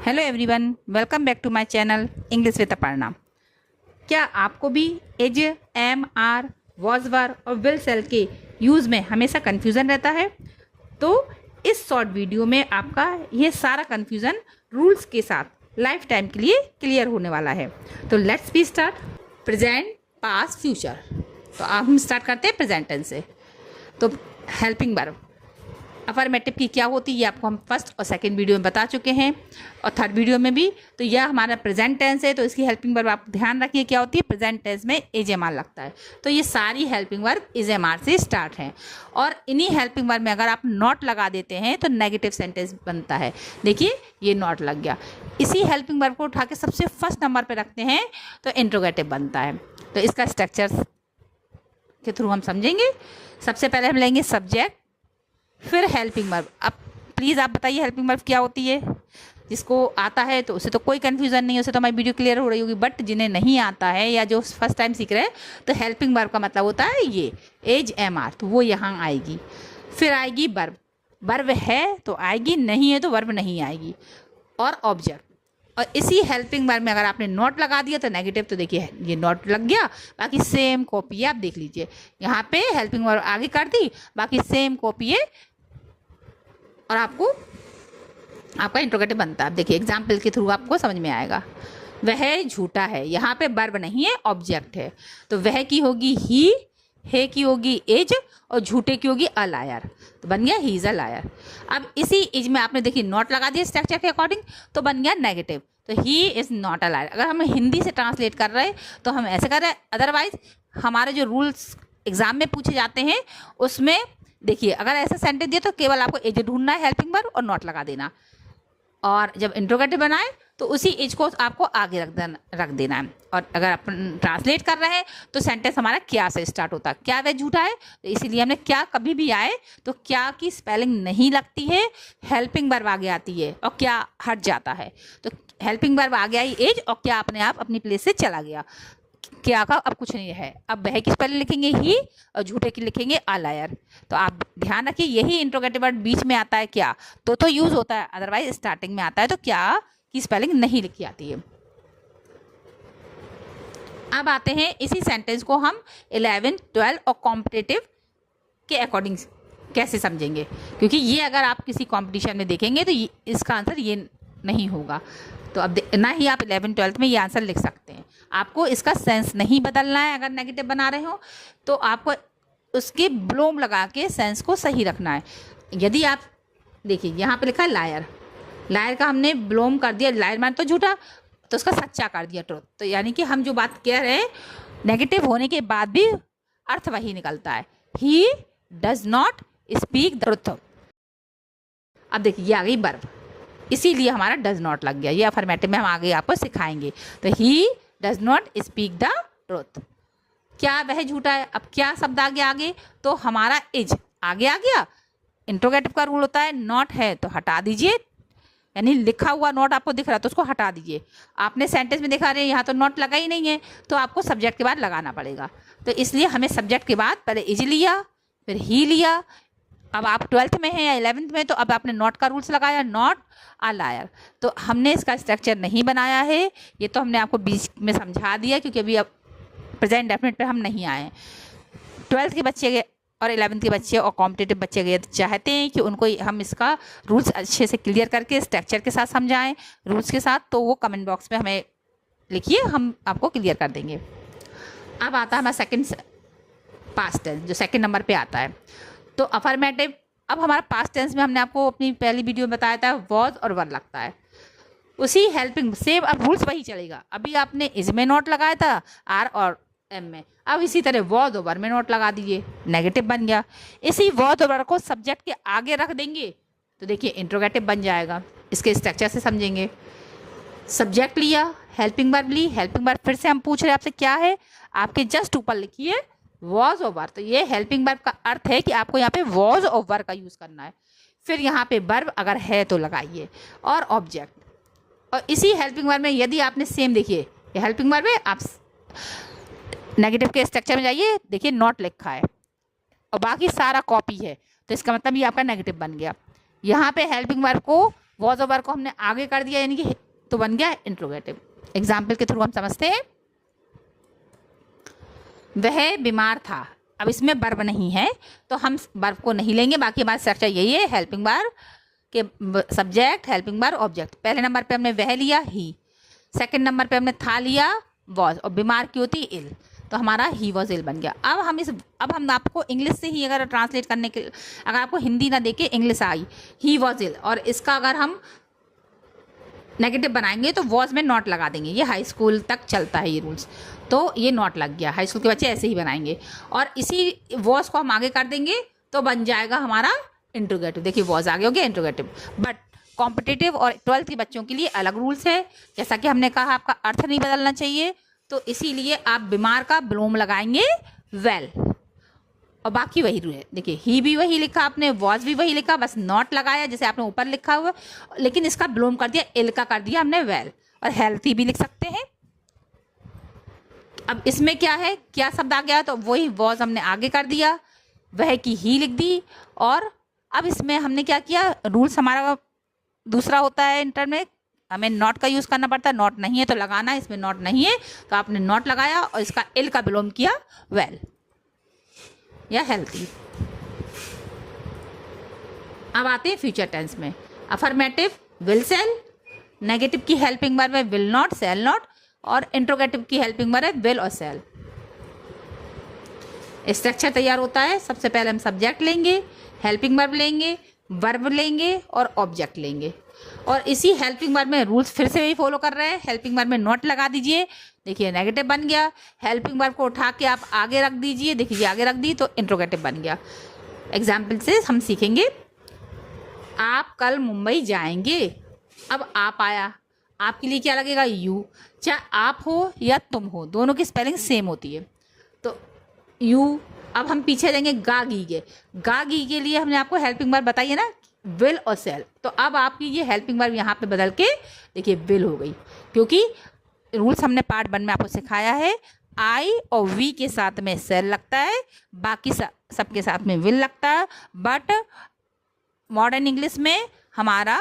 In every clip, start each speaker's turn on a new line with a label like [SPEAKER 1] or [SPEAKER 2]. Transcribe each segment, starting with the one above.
[SPEAKER 1] Hello everyone, welcome back to my channel English with Aparna. क्या आपको भी is, am, are, was, were और will cell के use में हमेशा कन्फ्यूज़न रहता है? तो इस शॉर्ट वीडियो में आपका ये सारा कन्फ्यूज़न रूल्स के साथ लाइफ टाइम के लिए क्लियर होने वाला है। तो let's be start. Present, past, future. तो अब हम स्टार्ट करते हैं प्रेजेंट टेंस से। तो हेल्पिंग वर्ब, अफर्मेटिव की क्या होती है ये आपको हम फर्स्ट और सेकंड वीडियो में बता चुके हैं और थर्ड वीडियो में भी। तो यह हमारा प्रेजेंट टेंस है, तो इसकी हेल्पिंग वर्ब आप ध्यान रखिए क्या होती है। प्रेजेंट टेंस में इज एम आर लगता है, तो ये सारी helping verb is am are से स्टार्ट हैं। और इन्हीं हेल्पिंग वर्ब में अगर आप नॉट लगा देते हैं तो नेगेटिव सेंटेंस बनता है। देखिए ये नॉट लग गया, इसी हेल्पिंग वर्ब को उठा के सबसे फर्स्ट नंबर पर रखते हैं तो इंट्रोगेटिव बनता है। तो इसका स्ट्रक्चर के थ्रू हम समझेंगे। सबसे पहले हम लेंगे सब्जेक्ट, फिर हेल्पिंग वर्ब। अब प्लीज़ आप बताइए हेल्पिंग वर्ब क्या होती है। जिसको आता है तो उसे तो कोई कन्फ्यूज़न नहीं है, उसे तो हमारी वीडियो क्लियर हो रही होगी। बट जिन्हें नहीं आता है या जो फर्स्ट टाइम सीख रहे हैं, तो हेल्पिंग वर्ब का मतलब होता है ये एज एम आर, तो वो यहाँ आएगी। फिर आएगी वर्ब, वर्ब है तो आएगी, नहीं है तो वर्ब नहीं आएगी। और ऑब्जेक्ट, और इसी हेल्पिंग वर्ब में अगर आपने नॉट लगा दिया तो नेगेटिव, तो देखिए ये नॉट लग गया। बाकी सेम कॉपी है, आप देख लीजिए यहाँ पे हेल्पिंग वर्ब आगे कर दी, बाकी सेम कॉपी है और आपका इंट्रोगेटिव बनता है। आप देखिए एग्जाम्पल के थ्रू आपको समझ में आएगा। वह झूठा है, यहाँ पे वर्ब नहीं है ऑब्जेक्ट है, तो वह की होगी ही, है की होगी एज और झूठे की होगी अ लायर, तो बन गया ही इज अ लायर। अब इसी एज में आपने देखिए नॉट लगा दिया स्ट्रक्चर के अकॉर्डिंग, तो बन गया नेगेटिव, तो he is not a liar. अगर हम हिंदी से ट्रांसलेट कर रहे हैं तो हम ऐसे कर रहे हैं, अदरवाइज हमारे जो रूल्स एग्जाम में पूछे जाते हैं उसमें देखिए अगर ऐसा सेंटेंस दिया तो केवल आपको एज ढूंढना है हेल्पिंग वर्ब और नॉट लगा देना, और जब इंट्रोगेटिव बनाए तो उसी एज को आपको आगे रख देना है। और अगर अपन ट्रांसलेट कर रहे हैं तो सेंटेंस हमारा क्या से स्टार्ट होता है, क्या वह झूठा है, तो इसीलिए हमने क्या कभी भी आए तो क्या की स्पेलिंग नहीं लगती है, हेल्पिंग वर्ब आगे आती है और क्या हट जाता है। तो हेल्पिंग वर्ब आ गया ही एज और क्या अपने आप अपनी प्लेस से चला गया, क्या का अब कुछ नहीं है। अब वह की स्पेलिंग लिखेंगे ही और झूठे की लिखेंगे अ लायर। तो आप ध्यान रखिए यही इंट्रोगेटिव वर्ड बीच में आता है क्या तो यूज होता है, अदरवाइज स्टार्टिंग में आता है तो क्या की स्पेलिंग नहीं लिखी आती है। अब आते हैं इसी सेंटेंस को हम 11, 12 और कॉम्पिटिटिव के अकॉर्डिंग कैसे समझेंगे, क्योंकि ये अगर आप किसी कॉम्पिटिशन में देखेंगे तो इसका आंसर ये नहीं होगा। तो अब ना ही आप 11, 12 में ये आंसर लिख सकते हैं। आपको इसका सेंस नहीं बदलना है, अगर नेगेटिव बना रहे हो तो आपको उसके ब्लोम लगा के सेंस को सही रखना है। यदि आप देखिए यहाँ पे लिखा है लायर, लायर का हमने ब्लोम कर दिया, लायर मान तो झूठा, तो उसका सच्चा कर दिया ट्रुथ। तो यानी कि हम जो बात कह रहे हैं नेगेटिव होने के बाद भी अर्थ वही निकलता है, he does not speak the truth. अब देखिए ये आ गई वर्ब, इसीलिए हमारा डज नॉट लग गया, ये अफर्मेटिव में हम आगे आपको सिखाएंगे। तो he does not speak the truth, क्या वह झूठा है। अब क्या शब्द आ गया आगे, तो हमारा इज आगे आ गया। इंट्रोगेटिव का रूल होता है नॉट है तो हटा दीजिए, यानी लिखा हुआ नॉट आपको दिख रहा है तो उसको हटा दीजिए। आपने सेंटेंस में दिखा रहे हैं यहाँ तो नॉट लगा ही नहीं है, तो आपको सब्जेक्ट के बाद लगाना पड़ेगा। तो इसलिए हमें सब्जेक्ट के बाद पहले इज लिया, फिर ही लिया। अब आप 12th में हैं या 11th में, तो अब आपने नॉट का रूल्स लगाया, नॉट अ लायर। तो हमने इसका स्ट्रक्चर नहीं बनाया है, ये तो हमने आपको बीच में समझा दिया, क्योंकि अभी अब प्रेजेंट डेफिनेट पे हम नहीं आए। 12th के बच्चे और 11th के बच्चे और कॉम्पिटिटिव बच्चे चाहते हैं कि उनको हम इसका रूल्स अच्छे से क्लियर करके स्ट्रक्चर के साथ समझाएं, रूल्स के साथ, तो वो कमेंट बॉक्स में हमें लिखिए, हम आपको क्लियर कर देंगे। अब आता है हमारा सेकेंड पास्ट टेंस, जो सेकेंड नंबर पर आता है। तो अफर्मेटिव, अब हमारा पास्ट टेंस में हमने आपको अपनी पहली वीडियो में बताया था वॉज और वर लगता है, उसी हेल्पिंग सेम अब रूल्स वही चलेगा। अभी आपने इज में नोट लगाया था आर और एम में, अब इसी तरह वॉज और वर में नोट लगा दीजिए, नेगेटिव बन गया। इसी वॉज और वर को सब्जेक्ट के आगे रख देंगे तो देखिए इंट्रोगेटिव बन जाएगा। इसके स्ट्रक्चर से समझेंगे। सब्जेक्ट लिया, हेल्पिंग वर्ब ली, हेल्पिंग वर्ब फिर से हम पूछ रहे हैं आपसे क्या है, आपके जस्ट ऊपर लिखिए वॉज और वर। तो ये हेल्पिंग वर्ब का अर्थ है कि आपको यहाँ पे वॉज और वर का यूज़ करना है। फिर यहाँ पे वर्ब अगर है तो लगाइए, और ऑब्जेक्ट। और इसी हेल्पिंग वर्ब में यदि आपने सेम देखिए ये हेल्पिंग वर्ब है, आप नेगेटिव के स्ट्रक्चर में जाइए, देखिए नॉट लिखा है और बाकी सारा कॉपी है, तो इसका मतलब ये आपका नेगेटिव बन गया। यहाँ पे हेल्पिंग वर्ब को वॉज और वर को हमने आगे कर दिया यानी कि तो बन गया इंट्रोगेटिव। एग्जाम्पल के थ्रू हम समझते हैं। वह बीमार था। अब इसमें वर्ब नहीं है तो हम वर्ब को नहीं लेंगे, बाकी हमारा स्ट्रक्चर यही है, हेल्पिंग वर्ब के सब्जेक्ट, हेल्पिंग वर्ब, ऑब्जेक्ट। पहले नंबर पे हमने वह लिया ही, सेकंड नंबर पे हमने था लिया वॉज, और बीमार की होती इल, तो हमारा ही वॉज इल बन गया। अब हम आपको इंग्लिश से ही अगर ट्रांसलेट करने के, अगर आपको हिंदी ना देके English I, he was ill, और इसका अगर हम नेगेटिव बनाएंगे तो वॉज में नॉट लगा देंगे। ये हाई स्कूल तक चलता है ये रूल्स, तो ये नॉट लग गया। हाई स्कूल के बच्चे ऐसे ही बनाएंगे, और इसी वॉज को हम आगे कर देंगे तो बन जाएगा हमारा इंट्रोगेटिव। देखिए वॉज आगे हो गया इंट्रोगेटिव। बट कॉम्पिटिटिव और 12th के बच्चों के लिए अलग रूल्स है। जैसा कि हमने कहा आपका अर्थ नहीं बदलना चाहिए, तो इसीलिए आप बीमार का बिलोम लगाएंगे वेल, और बाकी वही रूल है। देखिए ही भी वही लिखा आपने, वॉज भी वही लिखा, बस नॉट लगाया जैसे आपने ऊपर लिखा हुआ, लेकिन इसका बिलोम कर दिया इल का कर दिया हमने वेल। और हेल्थी भी लिख सकते हैं। अब इसमें क्या है, क्या शब्द आ गया, तो वही वॉज हमने आगे कर दिया, वह की ही लिख दी। और अब इसमें हमने क्या किया, रूल्स हमारा दूसरा होता है इंटर में, हमें नॉट का यूज़ करना पड़ता है। नॉट नहीं है तो लगाना है, इसमें नॉट नहीं है तो आपने नॉट लगाया और इसका इल का बिलोम किया वेल या हेल्थी। अब आते हैं फ्यूचर टेंस में। अफर्मेटिव विल सेल, नेगेटिव की हेल्पिंग वर्ब है विल नॉट, सेल नॉट, और इंट्रोगेटिव की हेल्पिंग वर्ब है विल और सेल। स्ट्रक्चर तैयार होता है। सबसे पहले हम सब्जेक्ट लेंगे, हेल्पिंग वर्ब लेंगे, वर्ब लेंगे और ऑब्जेक्ट लेंगे। और इसी हेल्पिंग वर्ब में रूल्स फिर से वही फॉलो कर रहे हैं। हेल्पिंग वर्ब में नॉट लगा दीजिए, देखिए नेगेटिव बन गया। हेल्पिंग वर्ब को उठा के आप आगे रख दीजिए, देखिए आगे रख दी तो इंट्रोगेटिव बन गया। एग्जाम्पल से हम सीखेंगे। आप कल मुंबई जाएंगे। अब आप आया, आपके लिए क्या लगेगा, यू। चाहे आप हो या तुम हो, दोनों की स्पेलिंग सेम होती है, तो यू। अब हम पीछे देंगे गा गी के। गा गी के लिए हमने आपको हेल्पिंग वर्ब बताई है ना, विल और सेल। तो अब आपकी ये हेल्पिंग वर्ब यहाँ पे बदल के देखिए विल हो गई, क्योंकि रूल्स हमने पार्ट 1 में आपको सिखाया है। आई और वी के साथ में सेल लगता है, बाकी सबके साथ में विल लगता है। बट मॉडर्न इंग्लिश में हमारा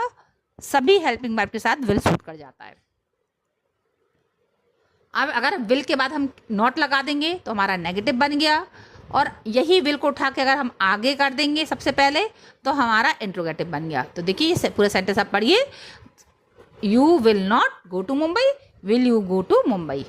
[SPEAKER 1] सभी हेल्पिंग वर्ब के साथ विल सूट कर जाता है। अब अगर विल के बाद हम नॉट लगा देंगे तो हमारा नेगेटिव बन गया, और यही विल को उठा के अगर हम आगे कर देंगे सबसे पहले तो हमारा इंट्रोगेटिव बन गया। तो देखिए पूरे सेंटेंस आप पढ़िए। You will not go to Mumbai, will you go to Mumbai.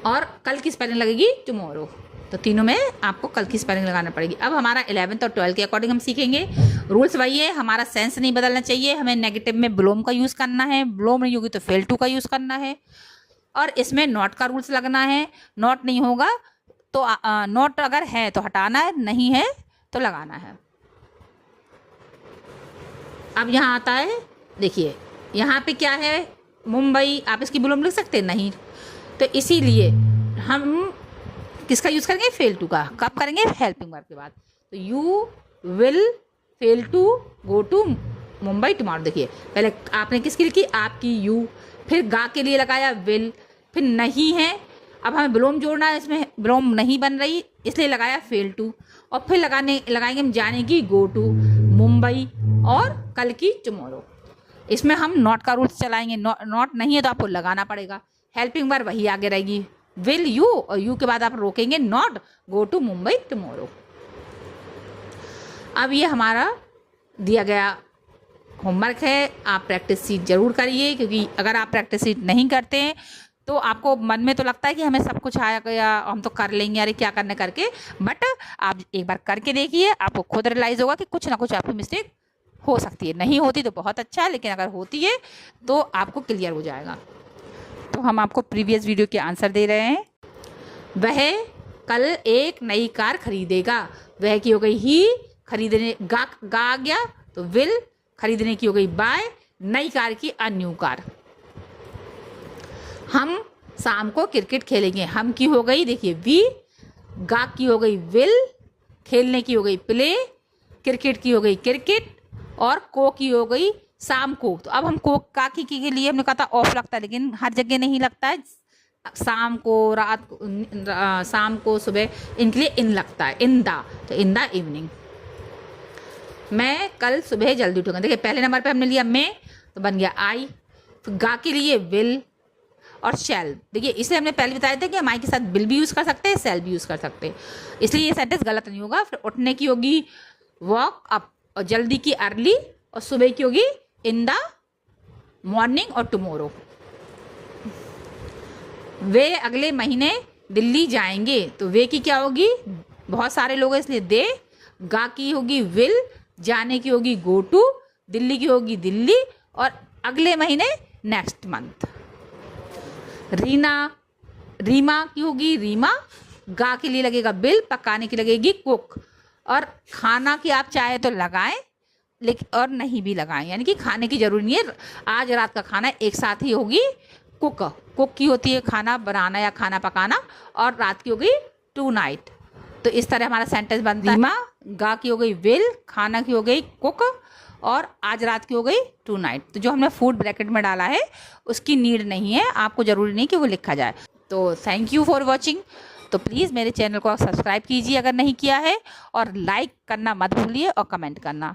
[SPEAKER 1] और कल की स्पेलिंग लगेगी टुमारो। तो तीनों में आपको कल की स्पेलिंग लगाना पड़ेगी। अब हमारा 11th और 12th के अकॉर्डिंग हम सीखेंगे। रूल्स वही है, हमारा सेंस नहीं बदलना चाहिए। हमें नेगेटिव में बिलोम का यूज़ करना है, बिलोम नहीं होगी तो फेल टू का यूज़ करना है, और इसमें नॉट का रूल्स लगना है। नॉट नहीं होगा तो नॉट अगर है तो हटाना है, नहीं है तो लगाना है। अब यहाँ आता है, देखिए यहाँ पे क्या है, मुंबई। आप इसकी बिलोम लिख सकते हैं नहीं, तो इसीलिए हम किसका यूज़ करेंगे, फेल टू का। कब करेंगे, हेल्पिंग वर्ब के बाद। तो you will fail to go to Mumbai tomorrow. देखिए पहले आपने किसकी लिखी, आपकी यू, फिर गा के लिए लगाया विल, फिर नहीं है। अब हमें बिलोम जोड़ना है, इसमें बिलोम नहीं बन रही इसलिए लगाया फेल टू, और फिर लगाएंगे हम जाने की गो टू मुंबई, और कल की टुमारो। इसमें हम नॉट का रूल्स चलाएंगे। नॉट नहीं है तो आपको लगाना पड़ेगा। हेल्पिंग वर्ब वही आगे रहेगी विल यू, और यू के बाद आप रोकेंगे not go to Mumbai tomorrow. अब ये हमारा दिया गया होमवर्क है, आप प्रैक्टिस शीट जरूर करिए, क्योंकि अगर आप प्रैक्टिस शीट नहीं करते हैं तो आपको मन में तो लगता है कि हमें सब कुछ आया गया, हम तो कर लेंगे, अरे क्या करने करके। बट आप एक बार करके देखिए, आपको खुद रियलाइज़ होगा कि कुछ ना कुछ आपकी मिस्टेक हो सकती है। नहीं होती तो बहुत अच्छा है, लेकिन अगर होती है तो आपको क्लियर हो जाएगा। तो हम आपको प्रीवियस वीडियो के आंसर दे रहे हैं। वह कल एक नई कार खरीदेगा। वह की हो गई ही, खरीदने गा आ गया तो विल, खरीदने की हो गई बाय, नई कार की अ न्यू कार। हम शाम को क्रिकेट खेलेंगे। हम की हो गई देखिए वी, गा की हो गई विल, खेलने की हो गई प्ले, क्रिकेट की हो गई क्रिकेट, और को की हो गई शाम को। तो अब हम को का के लिए हमने कहा था ऑफ लगता है, लेकिन हर जगह नहीं लगता है। शाम को, रात को, शाम को, सुबह, इनके लिए इन लगता है, इन द, तो इन द इवनिंग। मैं कल सुबह जल्दी उठूंगा। देखिए पहले नंबर पे हमने लिया मैं, तो बन गया आई। फिर गा के लिए विल और शैल। देखिए इसलिए हमने पहले बताया था कि हम आई के साथ विल भी यूज़ कर सकते हैं, शैल भी यूज़ कर सकते हैं, इसलिए ये सेंटेंस गलत नहीं होगा। फिर उठने की होगी वॉक अप, और जल्दी की अर्ली, और सुबह की होगी इन द मॉर्निंग और टुमारो। वे अगले महीने दिल्ली जाएंगे, तो वे की क्या होगी, बहुत सारे लोग हैं इसलिए दे। गा की होगी विल, जाने की होगी गो टू, दिल्ली की होगी दिल्ली, और अगले महीने नेक्स्ट मंथ। रीमा की होगी रीमा, गा के लिए लगेगा बिल, पकाने की लगेगी कुक, और खाना की आप चाहे तो लगाएं लेकिन और नहीं भी लगाएं, यानी कि खाने की जरूरी नहीं है। आज रात का खाना एक साथ ही होगी कुक की होती है खाना बनाना या खाना पकाना, और रात की हो गई टू नाइट। तो इस तरह हमारा सेंटेंस बनता है। रीमा, गा की हो गई विल, खाना की हो गई कुक, और आज रात की हो गई टू नाइट। तो जो हमने फूड ब्रैकेट में डाला है उसकी नीड नहीं है, आपको ज़रूरी नहीं कि वो लिखा जाए। तो थैंक यू फॉर वॉचिंग। तो प्लीज़ मेरे चैनल को सब्सक्राइब कीजिए अगर नहीं किया है, और लाइक करना मत भूलिए और कमेंट करना।